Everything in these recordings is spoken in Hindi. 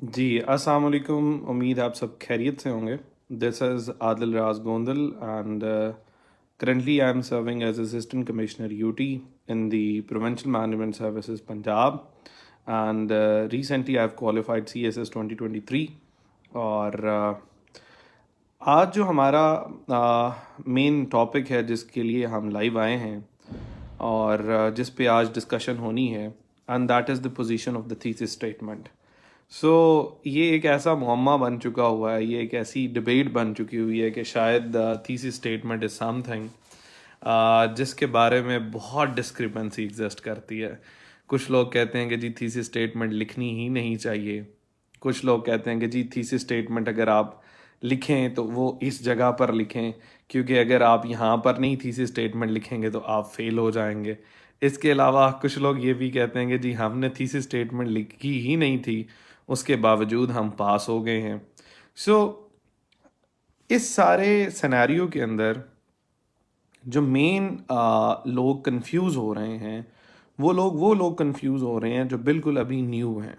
जी अस्सलाम वालेकुम। उम्मीद आप सब खैरियत से होंगे। This is Adil Raj Gondal and currently I am serving as Assistant Commissioner UT in the Provincial Management Services Punjab and recently I have qualified CSS 2023 और आज जो हमारा मेन टॉपिक है जिसके लिए हम लाइव आए हैं और जिस पे आज डिस्कशन होनी है and that is the position of the thesis statement. So ये एक ऐसा मुअम्मा बन चुका हुआ है, ये एक ऐसी डिबेट बन चुकी हुई है कि शायद थीसिस स्टेटमेंट इज़ समथिंग जिसके बारे में बहुत डिस्क्रिपेंसी एग्जिस्ट करती है। कुछ लोग कहते हैं कि जी थीसिस स्टेटमेंट लिखनी ही नहीं चाहिए, कुछ लोग कहते हैं कि जी थीसिस स्टेटमेंट अगर आप लिखें तो वो इस जगह पर लिखें, क्योंकि अगर आप यहाँ पर नहीं थीसिस स्टेटमेंट लिखेंगे तो आप फेल हो जाएंगे। इसके अलावा कुछ लोग ये भी कहते हैं कि जी हमने थीसिस स्टेटमेंट लिखी ही नहीं थी, उसके बावजूद हम पास हो गए हैं। सो इस सारे सिनेरियो के अंदर जो मेन लोग कंफ्यूज हो रहे हैं वो लोग कंफ्यूज हो रहे हैं जो बिल्कुल अभी न्यू हैं।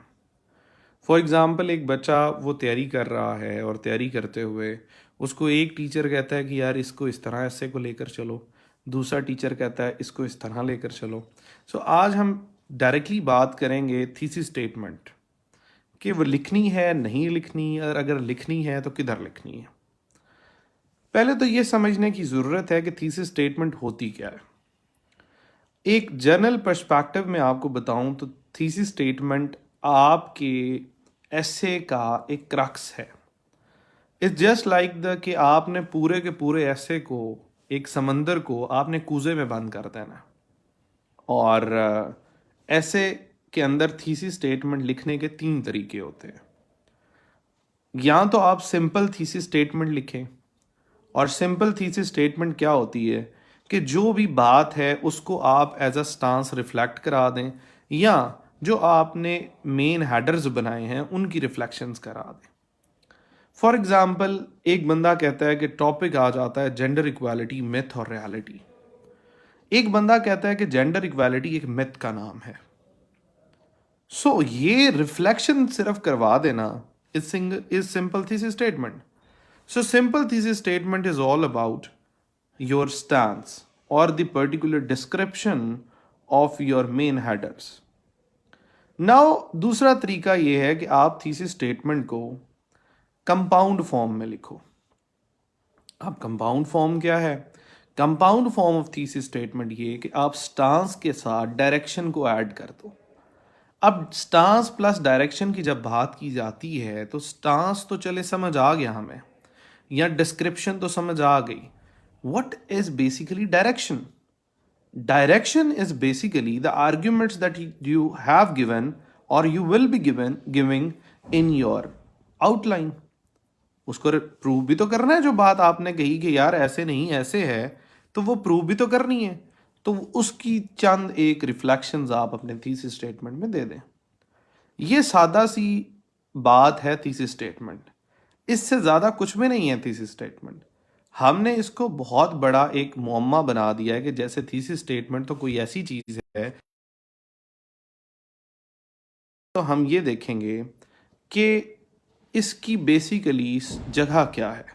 फॉर एग्ज़ाम्पल एक बच्चा वो तैयारी कर रहा है और तैयारी करते हुए उसको एक टीचर कहता है कि यार इसको इस तरह ऐसे को लेकर चलो, दूसरा टीचर कहता है इसको इस तरह लेकर चलो। सो आज हम डायरेक्टली बात करेंगे थीसिस स्टेटमेंट कि वो लिखनी है नहीं लिखनी, और अगर लिखनी है तो किधर लिखनी है। पहले तो ये समझने की ज़रूरत है कि थीसिस स्टेटमेंट होती क्या है। एक जनरल पर्सपेक्टिव में आपको बताऊं तो थीसिस स्टेटमेंट आपके एसे का एक क्रक्स है। इट्स जस्ट लाइक द कि आपने पूरे के पूरे एसे को, एक समंदर को आपने कूजे में बंद कर देना और ऐसे के अंदर थीसिस स्टेटमेंट लिखने के तीन तरीके होते हैं। या तो आप सिंपल थीसिस स्टेटमेंट लिखें, और सिंपल थीसिस स्टेटमेंट क्या होती है कि जो भी बात है उसको आप एज अ स्टांस रिफ्लेक्ट करा दें, या जो आपने मेन हेडर्स बनाए हैं उनकी रिफ्लेक्शंस करा दें। फॉर एग्जाम्पल एक बंदा कहता है कि टॉपिक आ जाता है जेंडर इक्वालिटी मिथ और रियलिटी। एक बंदा कहता है कि जेंडर इक्वालिटी एक मिथ का नाम है। सो ये रिफ्लेक्शन सिर्फ करवा देना is simple thesis statement. So simple thesis statement is all about your stance or the particular description of your main headers. Now दूसरा तरीका ये है कि आप थीसिस स्टेटमेंट को कंपाउंड फॉर्म में लिखो। अब कंपाउंड फॉर्म क्या है? Compound form of thesis statement ये कि आप स्टांस के साथ डायरेक्शन को ऐड कर दो। अब स्टांस प्लस डायरेक्शन की जब बात की जाती है तो स्टांस तो चले समझ आ गया हमें, या डिस्क्रिप्शन तो समझ आ गई। What is basically direction? Direction is basically the arguments that you have given और you will be giving in your outline. उसको प्रूव भी तो करना है। जो बात आपने कही कि यार ऐसे नहीं ऐसे है, तो वो प्रूव भी तो करनी है। तो उसकी चंद एक रिफ्लेक्शंस आप अपने थीसिस स्टेटमेंट में दे दें। ये सादा सी बात है थीसिस स्टेटमेंट, इससे ज़्यादा कुछ भी नहीं है थीसिस स्टेटमेंट। हमने इसको बहुत बड़ा एक मुअम्मा बना दिया है कि जैसे थीसिस स्टेटमेंट तो कोई ऐसी चीज़ है। तो हम ये देखेंगे कि इसकी बेसिकली जगह क्या है।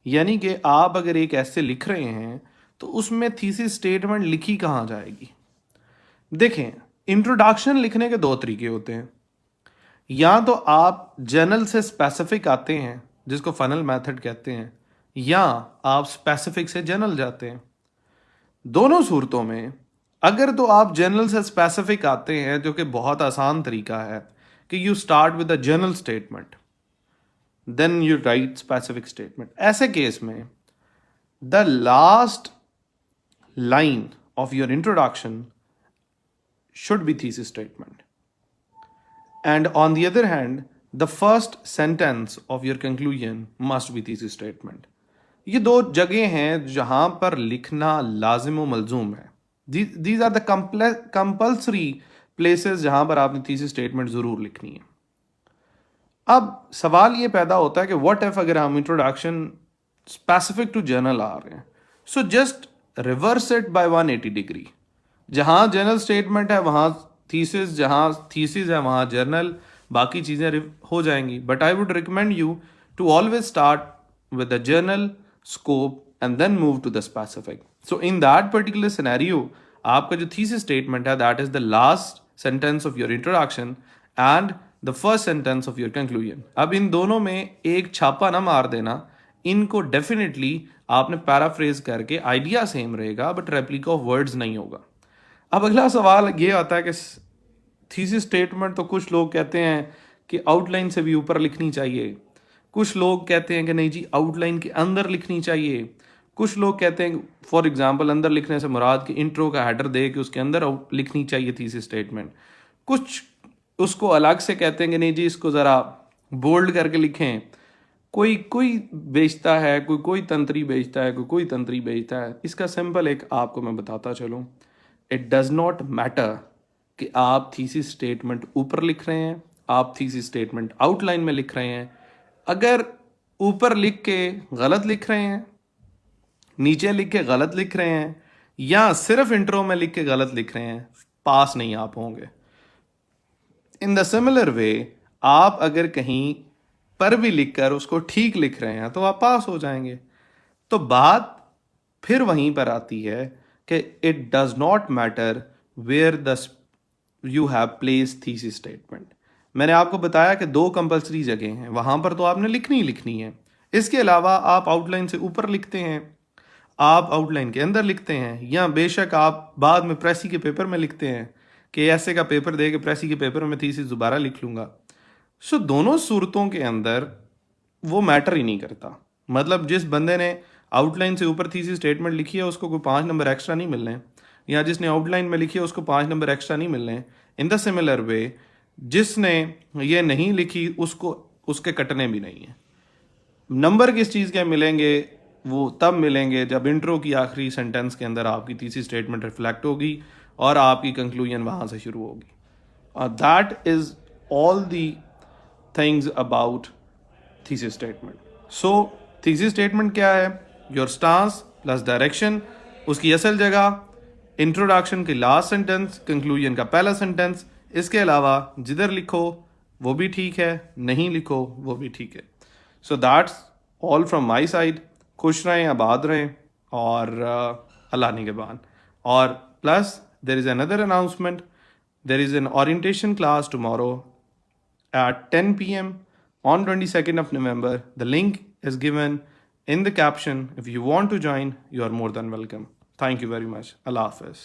यानी कि आप अगर एक ऐसे लिख रहे हैं तो उसमें थीसिस स्टेटमेंट लिखी कहाँ जाएगी। देखें, इंट्रोडक्शन लिखने के दो तरीके होते हैं। या तो आप जनरल से स्पेसिफिक आते हैं जिसको फनल मेथड कहते हैं, या आप स्पेसिफिक से जनरल जाते हैं। दोनों सूरतों में अगर तो आप जनरल से स्पेसिफिक आते हैं, जो कि बहुत आसान तरीका है कि you start with a general statement then you write specific statement. ऐसे केस में the last line of your introduction should be thesis statement, and on the other hand the first sentence of your conclusion must be thesis statement. ये दो जगह हैं जहां पर लिखना लाजिम व मलजूम है। These are the compulsory places जहां पर आपने थीसिस स्टेटमेंट जरूर लिखनी है। अब सवाल ये पैदा होता है कि व्हाट इफ अगर हम इंट्रोडक्शन स्पेसिफिक टू जर्नल आ रहे हैं, so just reverse it by 180 degree. जहां जनरल स्टेटमेंट है वहां थीसिस, जहां थीसिस है वहां जर्नल। बाकी चीज़ें हो जाएंगी. But I would recommend you to always start with the journal, scope, and then move to the specific. So in that particular scenario, आपका जो thesis statement है, that is the last sentence of your introduction and the first sentence of your conclusion. अब इन दोनों में एक छापा ना मार देना, इनको definitely आपने paraphrase करके idea सेम रहेगा but replica of words नहीं होगा. अब अगला सवाल ये आता है कि thesis statement तो कुछ लोग कहते हैं कि outline से भी ऊपर लिखनी चाहिए, कुछ लोग कहते हैं कि नहीं जी आउटलाइन के अंदर लिखनी चाहिए, कुछ लोग कहते हैं फॉर एग्जांपल अंदर लिखने से मुराद कि इंट्रो का हेडर दे कि उसके अंदर लिखनी चाहिए थीसिस स्टेटमेंट, कुछ उसको अलग से कहते हैं कि नहीं जी इसको ज़रा बोल्ड करके लिखें, कोई कोई बेचता है, कोई तंत्री बेचता है, कोई तंत्री बेचता है. इसका सिंपल एक आपको मैं बताता चलूँ, इट डज़ नॉट मैटर कि आप थीसिस स्टेटमेंट ऊपर लिख रहे हैं, आप थीसिस स्टेटमेंट आउटलाइन में लिख रहे हैं. अगर ऊपर लिख के गलत लिख रहे हैं, नीचे लिख के गलत लिख रहे हैं, या सिर्फ इंट्रो में लिख के गलत लिख रहे हैं, पास नहीं आप होंगे. इन द सिमिलर वे आप अगर कहीं पर भी लिखकर उसको ठीक लिख रहे हैं तो आप पास हो जाएंगे. तो बात फिर वहीं पर आती है कि it does not matter where the you have place thesis statement. मैंने आपको बताया कि 2 कंपलसरी जगह हैं, वहाँ पर तो आपने लिखनी है. इसके अलावा आप आउटलाइन से ऊपर लिखते हैं, आप आउटलाइन के अंदर लिखते हैं, या बेशक आप बाद में प्रेसी के पेपर में लिखते हैं कि ऐसे का पेपर दे के प्रेसी के पेपर में थीसिस दोबारा लिख लूँगा. सो दोनों सूरतों के अंदर वो मैटर ही नहीं करता. मतलब जिस बंदे ने आउटलाइन से ऊपर थीसिस स्टेटमेंट लिखी है उसको कोई 5 नंबर एक्स्ट्रा नहीं मिलने, या जिसने आउटलाइन में लिखी है उसको 5 नंबर एक्स्ट्रा नहीं मिलने. इन द सिमिलर वे जिसने ये नहीं लिखी उसको उसके कटने भी नहीं है. नंबर किस चीज़ के मिलेंगे, वो तब मिलेंगे जब इंट्रो की आखिरी सेंटेंस के अंदर आपकी थीसिस स्टेटमेंट रिफ्लेक्ट होगी और आपकी कंक्लूजन वहाँ से शुरू होगी. That is all the things about thesis statement. So thesis statement क्या है? योर स्टांस प्लस डायरेक्शन, उसकी असल जगह, इंट्रोडक्शन की लास्ट सेंटेंस, कंक्लूजन का पहला सेंटेंस. इसके अलावा जिधर लिखो वो भी ठीक है, नहीं लिखो वो भी ठीक है. So that's all from my side. खुश रहें, आबाद रहें और अल्लाह निगहबान. और plus there is another announcement, there is an orientation class tomorrow at 10 p.m. on 22nd of November. The link is given in the caption. If you want to join, you are more than welcome. Thank you very much. Allah Hafiz.